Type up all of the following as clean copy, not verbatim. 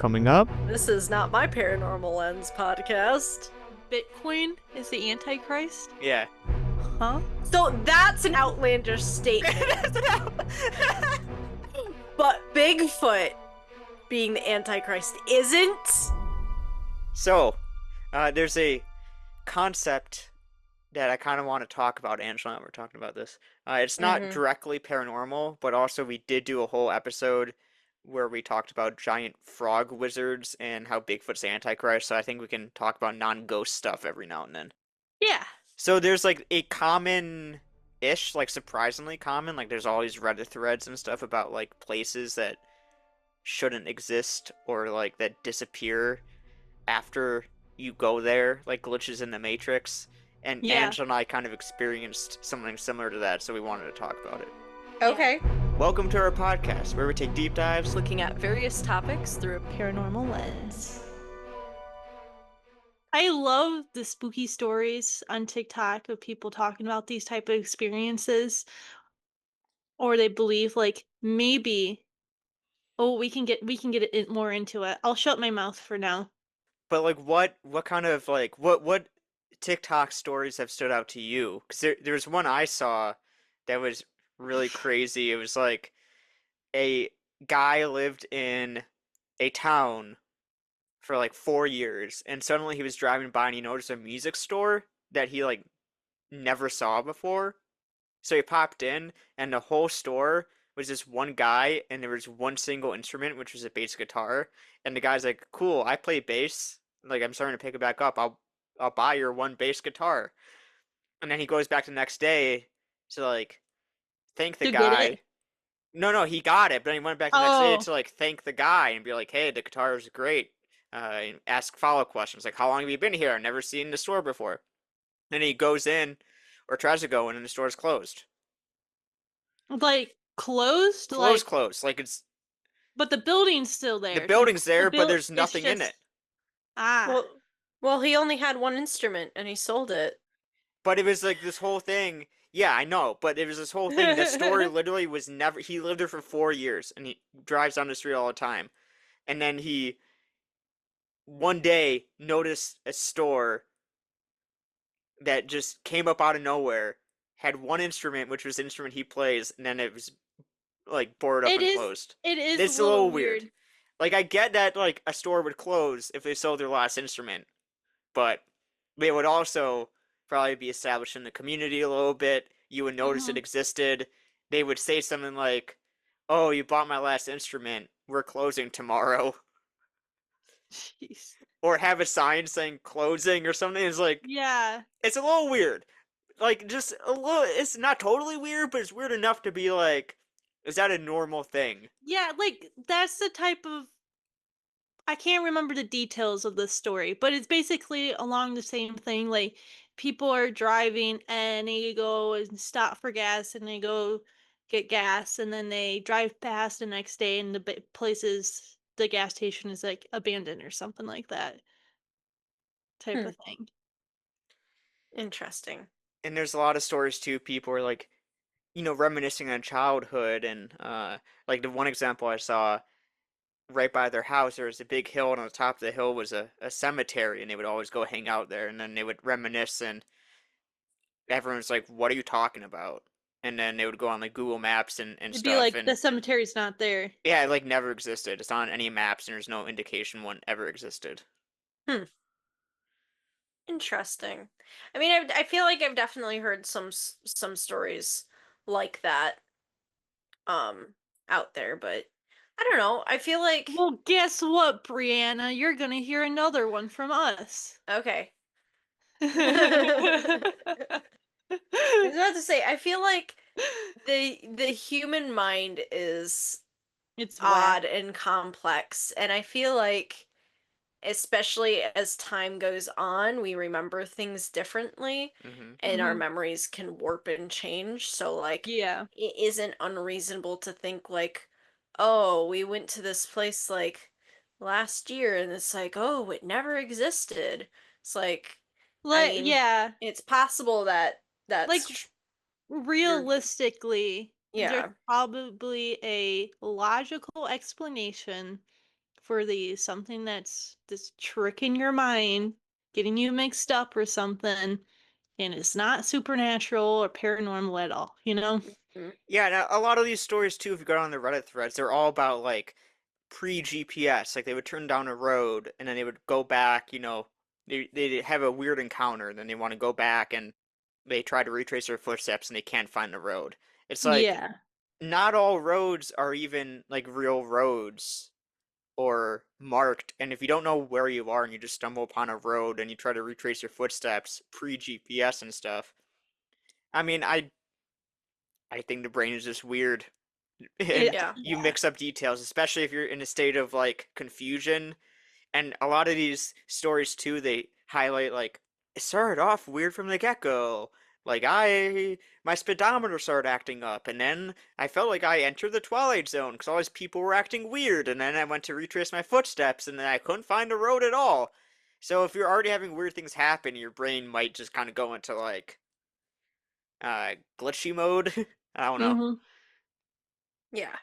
Coming up, This is not my Paranormal Lens podcast. Bitcoin is the Antichrist? Yeah. Huh? So that's an outlandish statement. But Bigfoot being the Antichrist isn't? So, there's a concept that I kind of want to talk about, Angela, and we're talking about this. It's not directly paranormal, but also we did do a whole episode where we talked about giant frog wizards and how Bigfoot's the Antichrist, so I think we can talk about non-ghost stuff every now and then. Yeah. So there's like a common-ish, like surprisingly common, like there's all these Reddit threads and stuff about like places that shouldn't exist or like that disappear after you go there, like glitches in the Matrix. And Yeah. Angela and I kind of experienced something similar to that, so we wanted to talk about it. Okay. Welcome to our podcast, where we take deep dives. Looking at various topics through a Paranormal Lens. I love the spooky stories on TikTok of people talking about these type of experiences. Or they believe like maybe we can get it more into it. I'll shut my mouth for now. But like, what kind of like what TikTok stories have stood out to you? Because there's one I saw that was really crazy. It was like a guy lived in a town for like 4 years, and suddenly he was driving by and he noticed a music store that he like never saw before. So he popped in, and the whole store was just one guy, and there was one single instrument, which was a bass guitar. And the guy's like, "Cool, I play bass. Like, I'm starting to pick it back up. I'll buy your one bass guitar." And then he goes back the next day to like thank the To get guy. it? No, he got it, but he went back the next day Oh. to like thank the guy and be like, "Hey, the guitar is great." And ask follow-up questions like, "How long have you been here? I've never seen the store before." And he goes in, or tries to go in, and the store's closed. Like closed? Closed. Like it's But the building's still the there. building's there, but there's It's nothing in just it. Well, he only had one instrument and he sold it. But it was like this whole thing. Yeah, I know, but it was this whole thing. The store literally was never. He lived there for 4 years, and he drives down the street all the time. And then he one day noticed a store that just came up out of nowhere, had one instrument, which was the instrument he plays, and then it was like boarded up and closed. It is It's a little weird. Like, I get that like a store would close if they sold their last instrument, but they would also probably be established in the community a little bit. You would notice it existed. They would say something like, "Oh, you bought my last instrument. We're closing tomorrow." Jeez. Or have a sign saying closing or something. It's like, Yeah. it's a little weird. Like, just a little, it's not totally weird, but it's weird enough to be like, is that a normal thing? Yeah, like that's the type of I can't remember the details of this story, but it's basically along the same thing. Like people are driving and they go and stop for gas and they go get gas and then they drive past the next day and the gas station is like abandoned or something like that type of thing. Interesting. And there's a lot of stories too. People are like, reminiscing on childhood, and like the one example I saw right by their house, there was a big hill, and on the top of the hill was a cemetery, and they would always go hang out there, and then they would reminisce, and everyone's like, "What are you talking about?" And then they would go on like Google Maps and It'd be stuff, like and the cemetery's not there. yeah, it like never existed. It's not on any maps, and there's no indication one ever existed. Interesting. I mean, I feel like I've definitely heard some stories like that out there, but I don't know. I feel like Well, guess what, Brianna? You're gonna hear another one from us. okay. I was about to say I feel like the human mind is It's odd whack. and complex, and I feel like especially as time goes on, we remember things differently and our memories can warp and change. So like Yeah. it isn't unreasonable to think like, oh, we went to this place like last year and it's like, oh, it never existed. It's like I Like, mean, yeah. it's possible that Like, you're realistically, there's yeah. probably a logical explanation for these, something that's just tricking your mind, getting you mixed up or something, and it's not supernatural or paranormal at all, you know? Mm. Yeah, and a lot of these stories too, if you go on the Reddit threads, they're all about like pre-GPS. Like they would turn down a road and then they would go back, they'd have a weird encounter, and then they want to go back and they try to retrace their footsteps and they can't find the road. It's like Yeah. not all roads are even like real roads or marked, and if you don't know where you are and you just stumble upon a road and you try to retrace your footsteps pre-GPS and stuff, I mean, I think the brain is just weird. It, And Yeah. you yeah. mix up details, especially if you're in a state of like confusion. And a lot of these stories too, they highlight like it started off weird from the get-go. Like my speedometer started acting up, and then I felt like I entered the Twilight Zone because all these people were acting weird, and then I went to retrace my footsteps, and then I couldn't find the road at all. So if you're already having weird things happen, your brain might just kind of go into like glitchy mode. I don't know. Mhm. Yeah.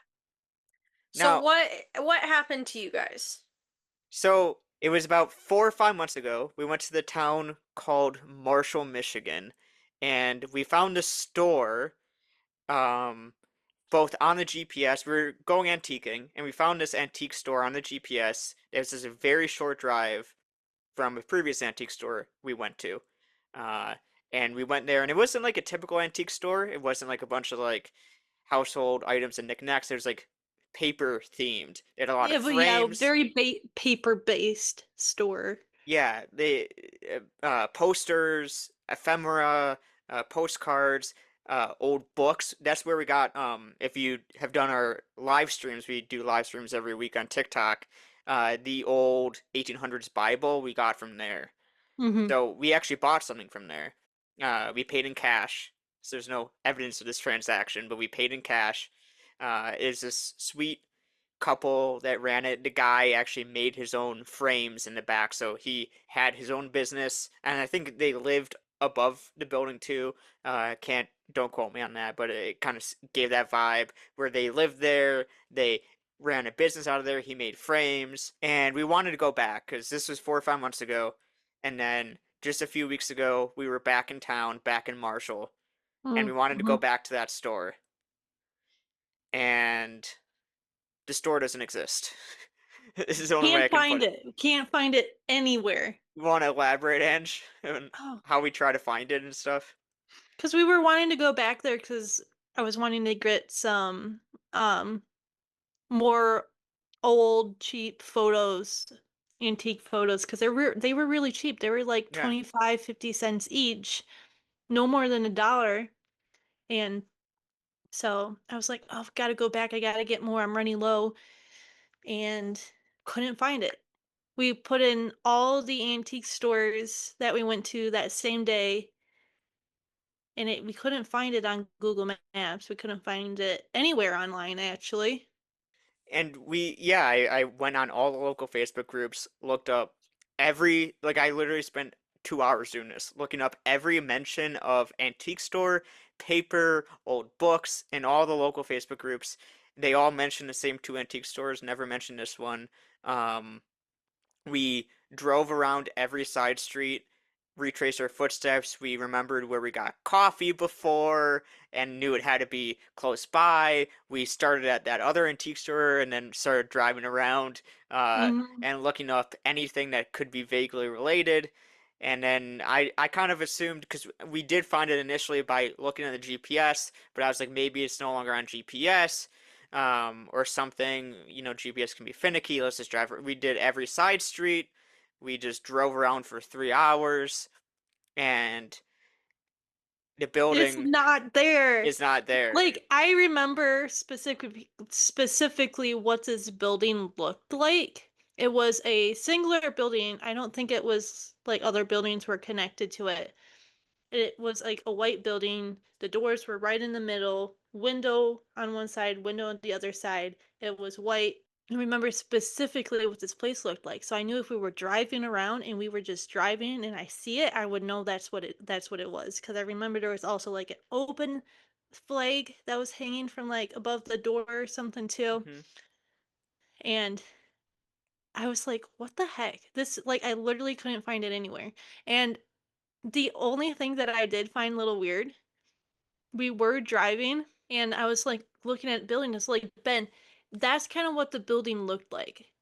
So Now, what happened to you guys? so it was about 4 or 5 months ago. We went to the town called Marshall, Michigan, and we found a store, um, both on the GPS. We were going antiquing, and we found this antique store on the GPS. It was just a very short drive from a previous antique store we went to. Uh, and we went there, and it wasn't like a typical antique store. It wasn't like a bunch of like household items and knickknacks. It was like paper themed. It had a lot of Yeah, but yeah, frames. very paper-based store. Yeah, they posters, ephemera, postcards, old books. That's where we got. If you have done our live streams, we do live streams every week on TikTok. The old 1800s Bible we got from there. Mhm. So we actually bought something from there. We paid in cash. So there's no evidence of this transaction, but we paid in cash. Is this sweet couple that ran it. The guy actually made his own frames in the back, so he had his own business, and I think they lived above the building too. Can't don't quote me on that, but it kind of gave that vibe where they lived there. They ran a business out of there. He made frames, and we wanted to go back because this was 4 or 5 months ago, and then just a few weeks ago we were back in town, back in Marshall, and we wanted to go Mhm. back to that store, and the store doesn't exist. This is the only way I Can't can find put it. it. Can't find it anywhere. You want to elaborate, Ange, on Oh, how we try to find it and stuff? because we were wanting to go back there because I was wanting to get some um more old cheap photos, antique photos, because they were really cheap. They were like Yeah. 25, 50 cents each, no more than $1. And so I was like, oh, I've got to go back. I got to get more. I'm running low, and couldn't find it. We put in all the antique stores that we went to that same day, and we couldn't find it on Google Maps. We couldn't find it anywhere online, actually. And yeah, I went on all the local Facebook groups, looked up like I literally spent 2 hours doing this, looking up every mention of antique store, paper, old books, in all the local Facebook groups. They all mentioned the same two antique stores, never mentioned this one. Um, We drove around every side street, retraced our footsteps. We remembered where we got coffee before and knew it had to be close by. We started at that other antique store and then started driving around Mhm. and looking up anything that could be vaguely related. And then I kind of assumed, because we did find it initially by looking at the GPS, but I was like, maybe it's no longer on GPS, or something. GPS can be finicky. Let's just drive. We did every side street. We just drove around for 3 hours, and the It's building not there. is not there. Like, I remember specifically what this building looked like. It was a singular building. I don't think it was like other buildings were connected to it. It was like a white building. The doors were right in the middle, window on one side, window on the other side. It was white. I remember specifically what this place looked like. So I knew if we were driving around and we were just driving and I see it, I would know that's what it was. Because I remember there was also like an open flag that was hanging from like above the door or something too. Hmm. And I was like, "What the heck?" This like, I literally couldn't find it anywhere, and the only thing that I did find a little weird, we were driving, and I was, like, looking at the building, it's like, "Ben, that's kinda what the building looked like."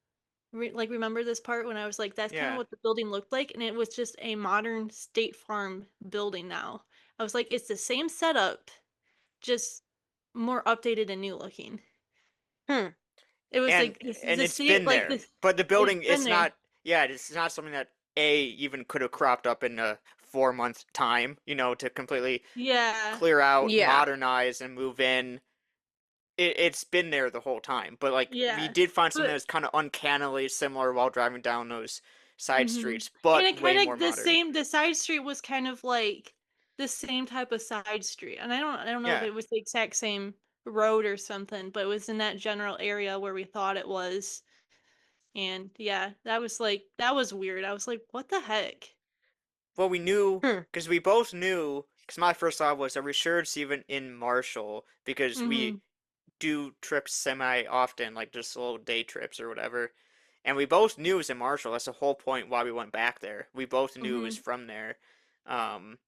Remember this part when I was like, "That's kinda Yeah. what the building looked like," and it was just a modern State Farm building now. I was like, "It's the same setup, just more updated and new looking." Hmm. It was and like, this and the it's same been like, there, this but the it's building been it's there. not. Yeah, it's not something that even could have cropped up in a 4 month time, to completely Yeah. clear out, Yeah. modernize, and move in. It's been there the whole time, but like we Yeah. did find something But that's kind of uncannily similar while driving down those side mhm. streets, And but it way more kinda modern. the side street was kind of like the same type of side street, and I don't know if Yeah. it was the exact same road or something, but it was in that general area where we thought it was, and yeah, that was weird. I was like, "What the heck?" Well, we knew Hmm. because we both knew. Because my first thought was, are we sure it's even in Marshall? Because we Mhm. do trips semi often, like just little day trips or whatever. And we both knew it was in Marshall. That's the whole point why we went back there. We both knew it was Mhm. from there. Um,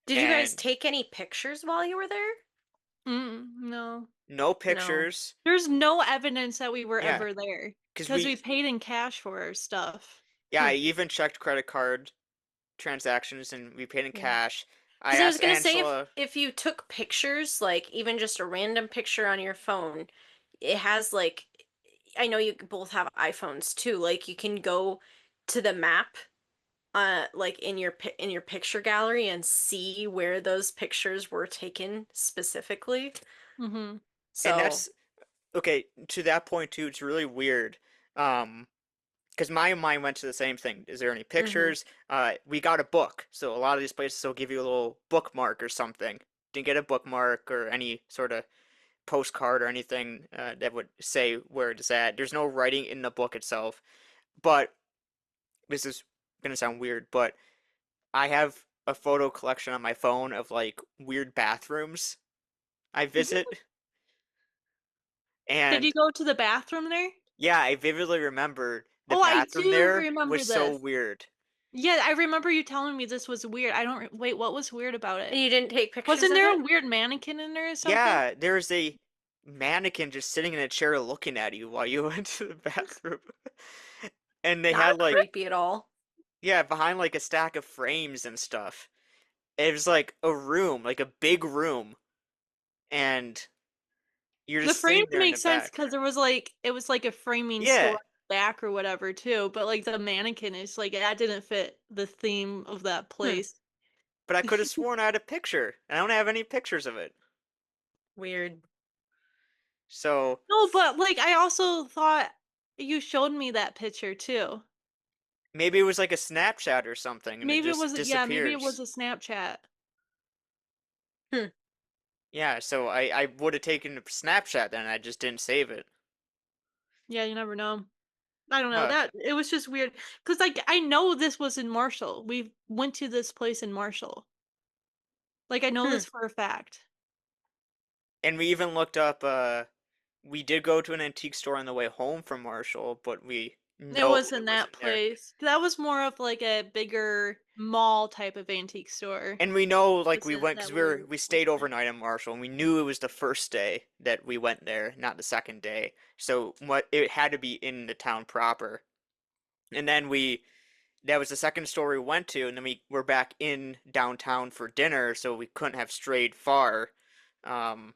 Did you guys and take any pictures while you were there? No. no No. pictures. There's no evidence that we were Yeah, ever there because because we paid in cash for our stuff. yeah, Hmm. I even checked credit card transactions and we paid in Yeah. cash. I Because I was asked gonna say Angela. if you took pictures, like even just a random picture on your phone, it has like I know you both have iPhones too. Like you can go to the map like in your picture gallery and see where those pictures were taken specifically. Mhm. And So, that's okay, to that point too, it's really weird. Because my mind went to the same thing. Is there any mhm. pictures? We got a book, so a lot of these places will give you a little bookmark or something. Didn't get a bookmark or any sort of postcard or anything that would say where it's at. There's no writing in the book itself. But this is gonna sound weird, but I have a photo collection on my phone of like weird bathrooms I visit, Did you and go to the bathroom there? yeah, I vividly remember the Oh, I bathroom do there remember was so this. weird. Yeah, I remember you telling me this was weird. I don't wait, what was weird about And it? you didn't take pictures Wasn't of there it? a weird mannequin in there or something? Yeah, there's a mannequin just sitting in a chair looking at you while you went to the bathroom. And they Not had like, creepy at all. yeah, behind like a stack of frames and stuff. It was like a room, like a big room, and you're The just sitting frames there in make the sense back. because there was like it was like a framing Yeah, store back or whatever too, but like the mannequin is like that didn't fit the theme of that Hmm. place. but I could have sworn I had a picture. I don't have any pictures of it. Weird. So No, but like I also thought you showed me that picture too. maybe it was like a Snapchat or something and it Maybe it just was yeah, maybe it was disappears. a Snapchat. Hmm. Yeah, so I would have taken a Snapchat then, I just didn't save it. Yeah, you never know. I don't know. Huh. That it was just weird because like I know this was in Marshall. We went to this place in Marshall. Like I know Hmm. this for a fact. And we even looked up, we did go to an antique store on the way home from Marshall, but we It know was it in that wasn't there. place. That was more of like a bigger mall type of antique store. And we know, like, we Wasn't went because that we're we stayed looking at. overnight in Marshall, and we knew it was the first day that we went there, not the second day. So what it had to be in the town proper. And then that was the second store we went to, and then we were back in downtown for dinner, so we couldn't have strayed far. Um,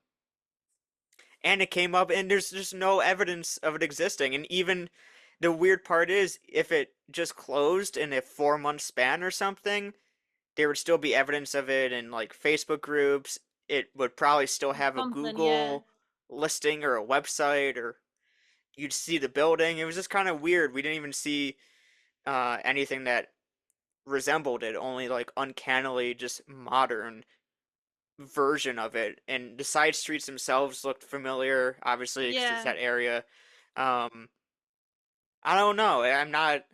and it came up and there's just no evidence of it existing, and even the weird part is if it just closed in a 4 month span or something, there would still be evidence of it in like Facebook groups. It would probably still have a Something, yeah. Google listing or a website, or you'd see the building. It was just kind of weird. We didn't even see anything that resembled it, only like uncannily just modern version of it, and the side streets themselves looked familiar, obviously, because it's Yeah. that area. Um, I don't know. I'm not.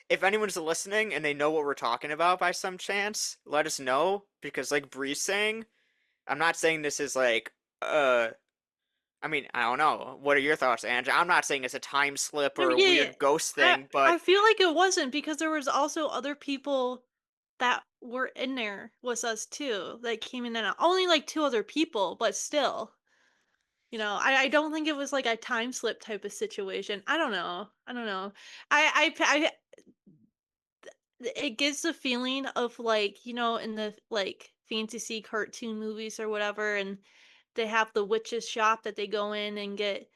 If anyone's listening and they know what we're talking about by some chance, let us know. Because, like Bree's saying, I'm not saying this is like, uh, I mean, I don't know. What are your thoughts, Ange? I'm not saying it's a time slip No, or a yeah, weird ghost I thing, I but feel like it wasn't because there was also other people that were in there with us too that came in and out. Only like two other people, but still. I don't think it was like a time slip type of situation. I don't know. I don't know. I it gives the feeling of like, in the like fantasy cartoon movies or whatever, and they have the witch's shop that they go in and get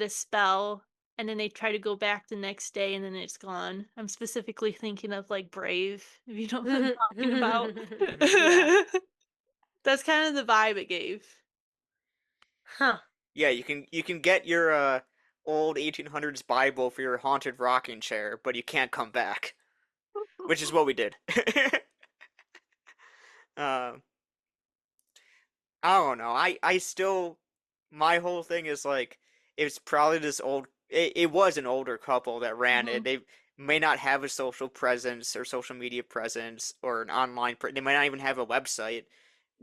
a spell, and then they try to go back the next day and then it's gone. I'm specifically thinking of like Brave, if you know what I'm talking about. Yeah. That's kind of the vibe it gave. Huh. yeah, you can get your old 1800s Bible for your haunted rocking chair, but you can't come back, which is what we did. Um, I don't know. I still my whole thing is like it's probably this old. It was an older couple that ran it. Mhm. They may not have a social presence or social media presence or an they might not even have a website.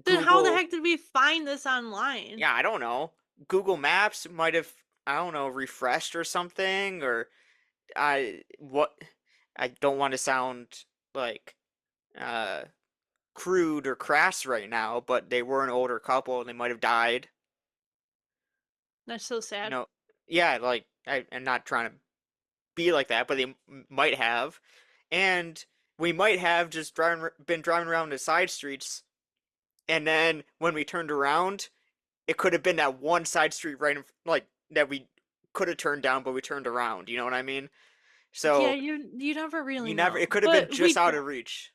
Then how the Google, heck did we find this online? yeah, I don't know. Google Maps might have, I don't know, refreshed or something, or I what I don't want to sound like uh crude or crass right now, but they were an older couple and they might have died. That's so You sad. know, yeah, like I'm not trying to be like that, but they might have, and we might have just been driving around the side streets, and then when we turned around, it could have been that one side street right like that we could have turned down, but we turned around. You know what I mean? Yeah, So you never really you never. know. It could have been But just out of reach.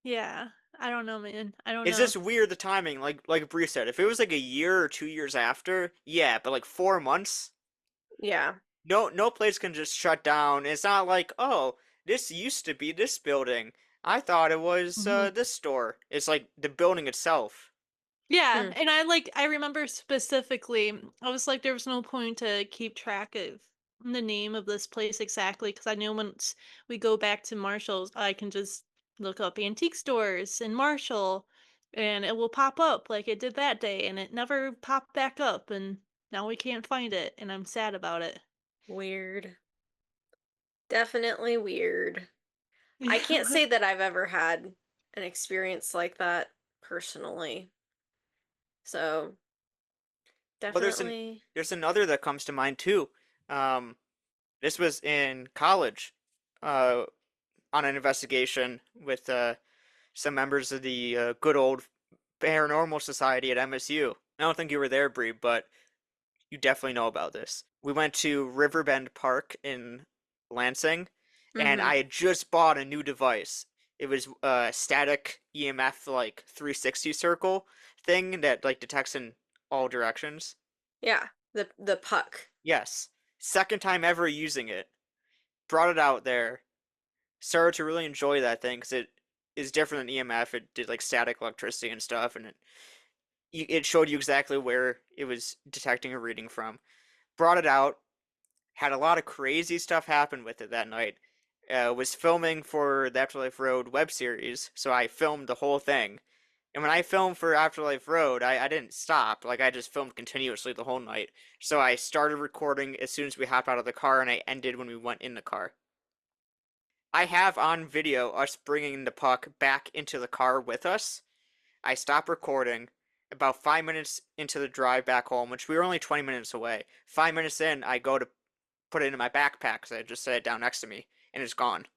yeah, I don't know, man. I don't It's know. just weird the timing, like Bree said. If it was like a year or 2 years after, yeah, but like 4 months, Yeah. no place can just shut down. It's not like, oh, this used to be this building. I thought it was Mhm. this store. It's like the building itself. Yeah, Hmm. and I remember specifically, I was like, there was no point to keep track of the name of this place exactly because I knew once we go back to Marshall's, I can just look up antique stores in Marshall and it will pop up like it did that day, and it never popped back up, and now we can't find it, and I'm sad about it. Weird. Definitely weird. I can't Yeah. say that I've ever had an experience like that personally. So, Well, definitely. there's another that comes to mind too. Um, this was in college, uh, on an investigation with some members of the good old Paranormal Society at MSU. I don't think you were there, Bree, but you definitely know about this. We went to Riverbend Park in Lansing, and Mhm. I had just bought a new device. It was a static EMF like 360 circle thing that like detects in all directions. Yeah, the puck. Yes. Second time ever using it. Brought it out there. Started to really enjoy that thing because it is different than EMF. It did like static electricity and stuff, and it showed you exactly where it was detecting a reading from. Brought it out, had a lot of crazy stuff happen with it that night. Was filming for the Afterlife Road web series, so I filmed the whole thing. And when I filmed for Afterlife Road, I didn't stop. Like, I just filmed continuously the whole night. So I started recording as soon as we hopped out of the car, and I ended when we went in the car. I have on video us bringing the puck back into the car with us. I stopped recording. About 5 minutes into the drive back home, which we were only 20 minutes away. 5 minutes in, I go to put it in my backpack because I just set it down next to me, and it's gone.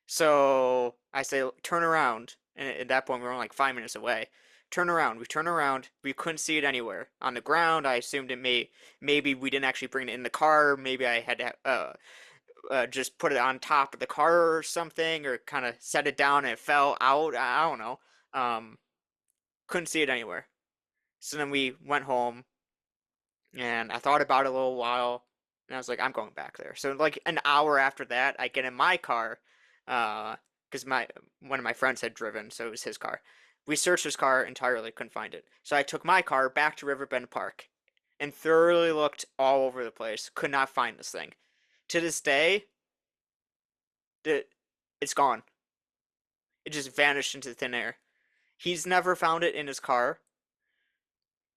So I say, turn around. And at that point, we were only like 5 minutes away. Turn around. We turn around. We couldn't see it anywhere. On the ground, I assumed maybe we didn't actually bring it in the car. Maybe I had to just put it on top of the car or something, or kind of set it down and it fell out. I don't know. Um, couldn't see it anywhere. So then we went home, and I thought about it a little while, and I was like, I'm going back there. So like an hour after that, I get in my car, because my one of my friends had driven, so it was his car. We searched his car entirely, couldn't find it. So I took my car back to Riverbend Park, and thoroughly looked all over the place. Could not find this thing. To this day, it, it's gone. It just vanished into thin air. He's never found it in his car.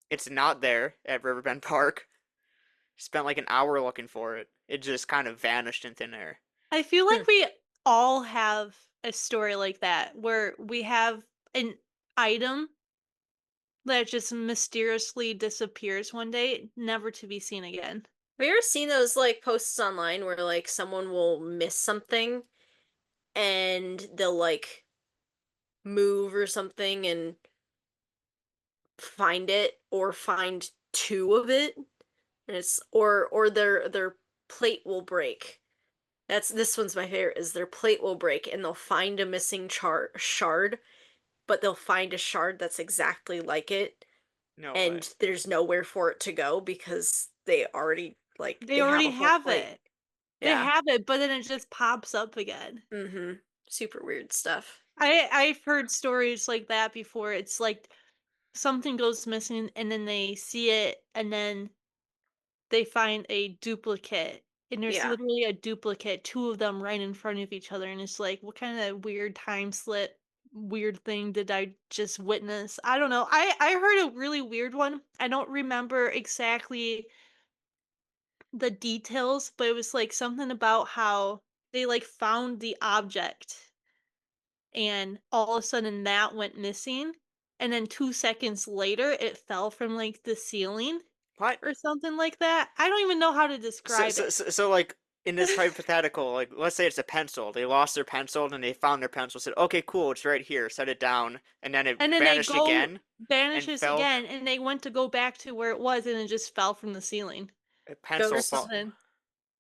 It's not there at Riverbend Park. Spent like an hour looking for it. It just kind of vanished in thin air. I feel Hmm. like we all have a story like that where we have an item that just mysteriously disappears one day, never to be seen again. Have you ever seen those like posts online where like someone will miss something and they'll like move or something and find it or find two of it? And it's or their plate will break. That's this one's my favorite is their plate will break and they'll find a missing shard, but they'll find a shard that's exactly like it No way. and there's nowhere for it to go because they already like They they have already a whole have plate. it. They Yeah. have it, but then it just pops up again. Mm-hmm. Super weird stuff. I've heard stories like that before. It's like something goes missing and then they see it and then they find a duplicate and there's Yeah. literally a duplicate, two of them right in front of each other and it's like what kind of weird time slip weird thing did I just witness? I don't know. I heard a really weird one. I don't remember exactly the details, but it was like something about how they like found the object and all of a sudden that went missing and then 2 seconds later it fell from like the ceiling What? or something like that. I don't even know how to So, describe so, it. so, so like in this hypothetical, like let's say it's a pencil. They lost their pencil and they found their pencil. Said, "Okay, cool, it's right here." Set it down, and then it And then they vanished go again and vanishes fell. again and they went to go back to where it was and it just fell from the ceiling A or pencil fall. Ghosts. something.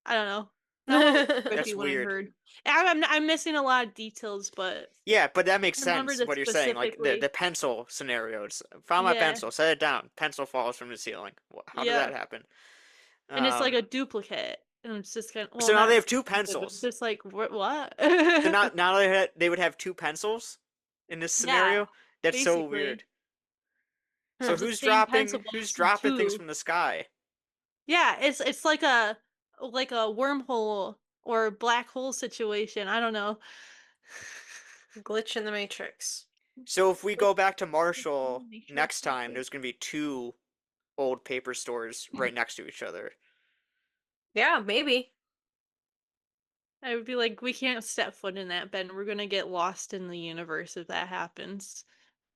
I don't know. That one was That's trippy when I weird. heard. I'm missing a lot of details, but Yeah, but that makes I remember sense. this What you're saying, like the specifically. pencil scenarios. Found my Yeah, pencil. Set it down. Pencil falls from the ceiling. How did yeah. that happen? And it's like Um. a duplicate. And it's just kind of, well, So now not they a have two duplicate, but it's pencils. just like, what? So now they would have two pencils in this Yeah, scenario. That's so basically. weird. So Hmm. It's the same pencil, but who's it's in dropping things 2. from the sky? Yeah, it's like a wormhole or black hole situation, I don't know. Glitch in the Matrix. So if we Like, go back to it's in the Marshall Matrix, next I time, think. there's gonna be two old paper stores right next to each other. Yeah, maybe. I would be like, "We can't step foot in that, Ben, we're gonna get lost in the universe if that happens."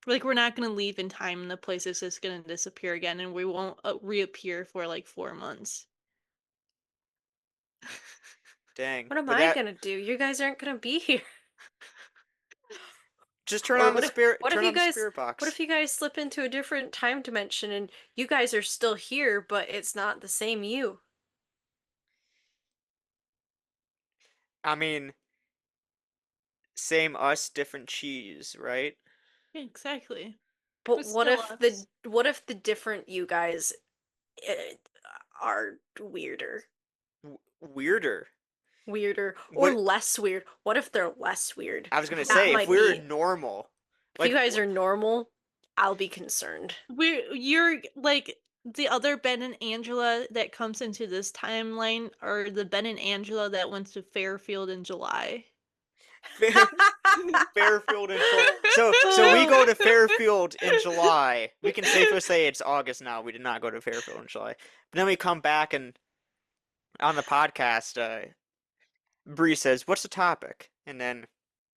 Like, we're not gonna leave in time, and the place is just gonna disappear again, and we won't, reappear for, like, 4 months. Dang. What am But I that gonna do? You guys aren't gonna be here. just Or what if what if turn you on the guys spirit what box. if you guys slip into a different time dimension and you guys are still here, but it's not the same you? I mean, same us, different cheese, right? Yeah, exactly. But But still us. what if the different you guys eh, are weirder? Weirder. Weirder or What less weird? What if they're less weird? I was gonna That say, if might we're be normal, if you like guys are normal, I'll be concerned. You're like the other Ben and Angela that comes into this timeline or the Ben and Angela that went to Fairfield in July. Fair, Fairfield in July. So we go to Fairfield in July. We can safely say it's August now. We did not go to Fairfield in July. But then we come back and on the podcast, Bree says, "What's the topic?" And then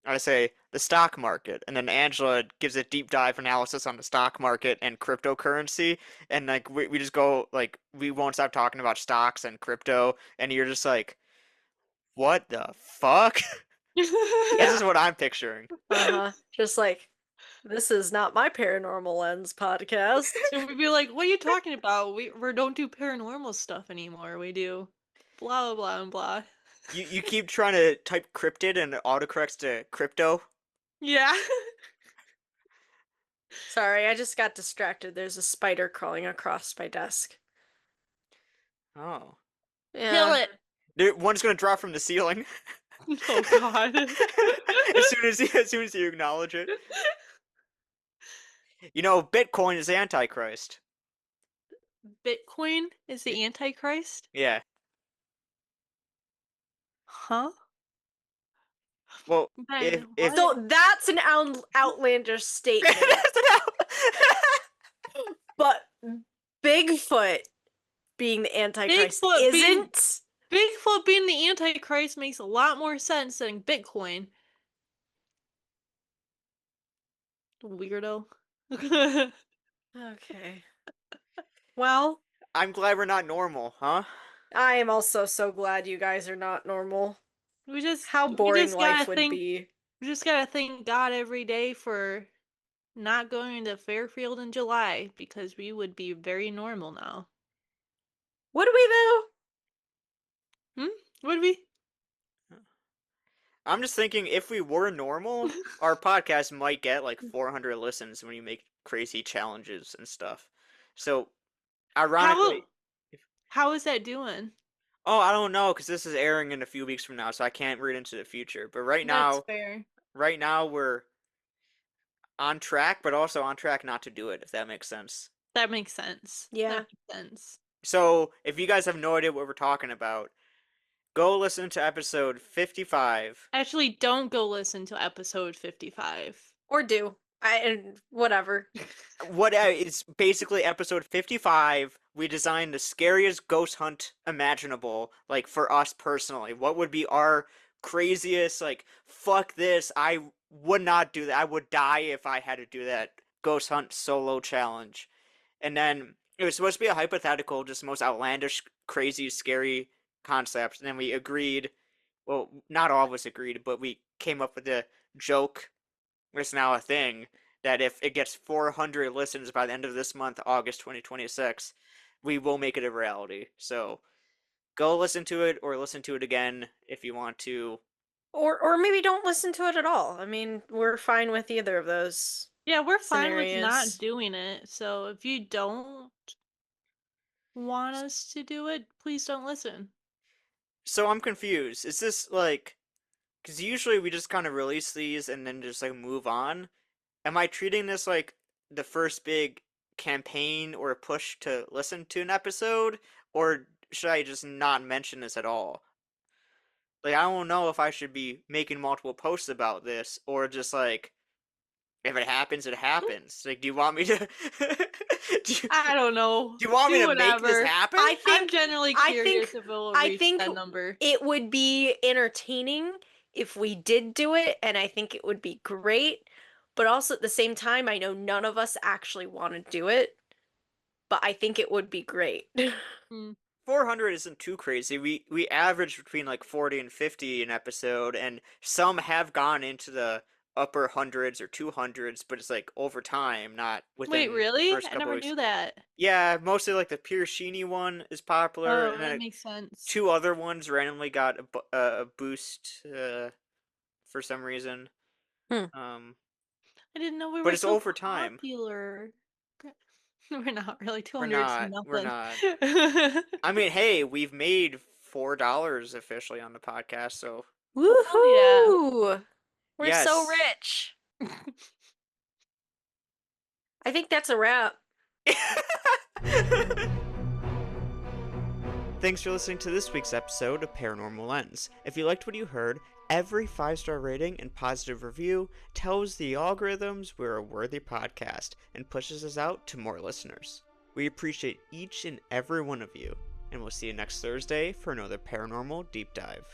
I say the stock market, and then Angela gives a deep dive analysis on the stock market and cryptocurrency, and like we just go like we won't stop talking about stocks and crypto, and you're just like, what the fuck? That's Yeah. just what I'm picturing. Uh-huh. Just like this is not my Paranormal Lens podcast. And we'd be like, "What are you talking about? We don't do paranormal stuff anymore. We do blah blah blah and blah." You keep trying to type cryptid and it autocorrects to crypto. Yeah. Sorry, I just got distracted. There's a spider crawling across my desk. Oh, Kill Yeah. it. one's gonna drop from the ceiling Oh god. as soon as you acknowledge it. You know, Bitcoin is Antichrist. Bitcoin is Y- the Antichrist? Yeah. Huh? Well, Ben, if what? So that's an outlandish statement. But Bigfoot being the Antichrist Bigfoot being isn't. Bigfoot being the Antichrist makes a lot more sense than Bitcoin. Weirdo. Okay. Well, I'm glad we're not normal, huh? I am also so glad you guys are not normal. we just How we boring just gotta life would think be. we just gotta thank God every day for not going to Fairfield in July because we would be very normal now. Would we though? Hmm? Would we? I'm just thinking if we were normal, our podcast might get like 400 listens when you make crazy challenges and stuff. So, How ironically, how is that doing? oh, I don't know because this is airing in a few weeks from now, so I can't read into the future. But That's fair. right now we're on track, but also on track not to do it, if that makes sense. That makes sense. That Yeah. makes sense. So, if you guys have no idea what we're talking about, go listen to episode 55. Actually, don't go listen to episode 55. Or do. And whatever. What it's basically episode 55. We designed the scariest ghost hunt imaginable, like for us personally. What would be our craziest, like, fuck this, I would not do that. I would die if I had to do that ghost hunt solo challenge. And then it was supposed to be a hypothetical, just most outlandish, crazy, scary concepts. And then we agreed, well, not all of us agreed, but we came up with a joke. It's now a thing that if it gets 400 listens by the end of this month, August 2026, we will make it a reality. So go listen to it or listen to it again if you want to. Or maybe don't listen to it at all. I mean, we're fine with either of those Yeah, we're fine with not scenarios. doing it. So if you don't want us to do it, please don't listen. So I'm confused. Is this like, because usually we just kind of release these and then just like move on. Am I treating this like the first big campaign or push to listen to an episode, or should I just not mention this at all? Like, I don't know if I should be making multiple posts about this or just like, if it happens, it happens. Like, do you want me to? do, you, I don't know. do you want me Do to make this whatever. happen? I I'm think genuinely I curious think if it will I reach think that number. it would be entertaining if we did do it, and I think it would be great. But also at the same time, I know none of us actually want to do it, but I think it would be great. 400 isn't too crazy. We average between like 40 and 50 an episode, and some have gone into the upper hundreds or 200s, but it's like over time, not Wait, within the really? first I couple never weeks. knew that. Yeah, mostly like the Piercini one is popular, Oh, and that then makes sense. two other ones randomly got a boost for some reason. Hmm. Um, I didn't know we but were it's so over time. popular. We're not really. We're 200 is not. We're nothing. not. I mean, hey, we've made $4 officially on the podcast, so Oh yeah. Woohoo! We're so yes. rich. I think that's a wrap. Thanks for listening to this week's episode of Paranormal Lens. If you liked what you heard, every 5-star rating and positive review tells the algorithms we're a worthy podcast and pushes us out to more listeners. We appreciate each and every one of you, and we'll see you next Thursday for another paranormal deep dive.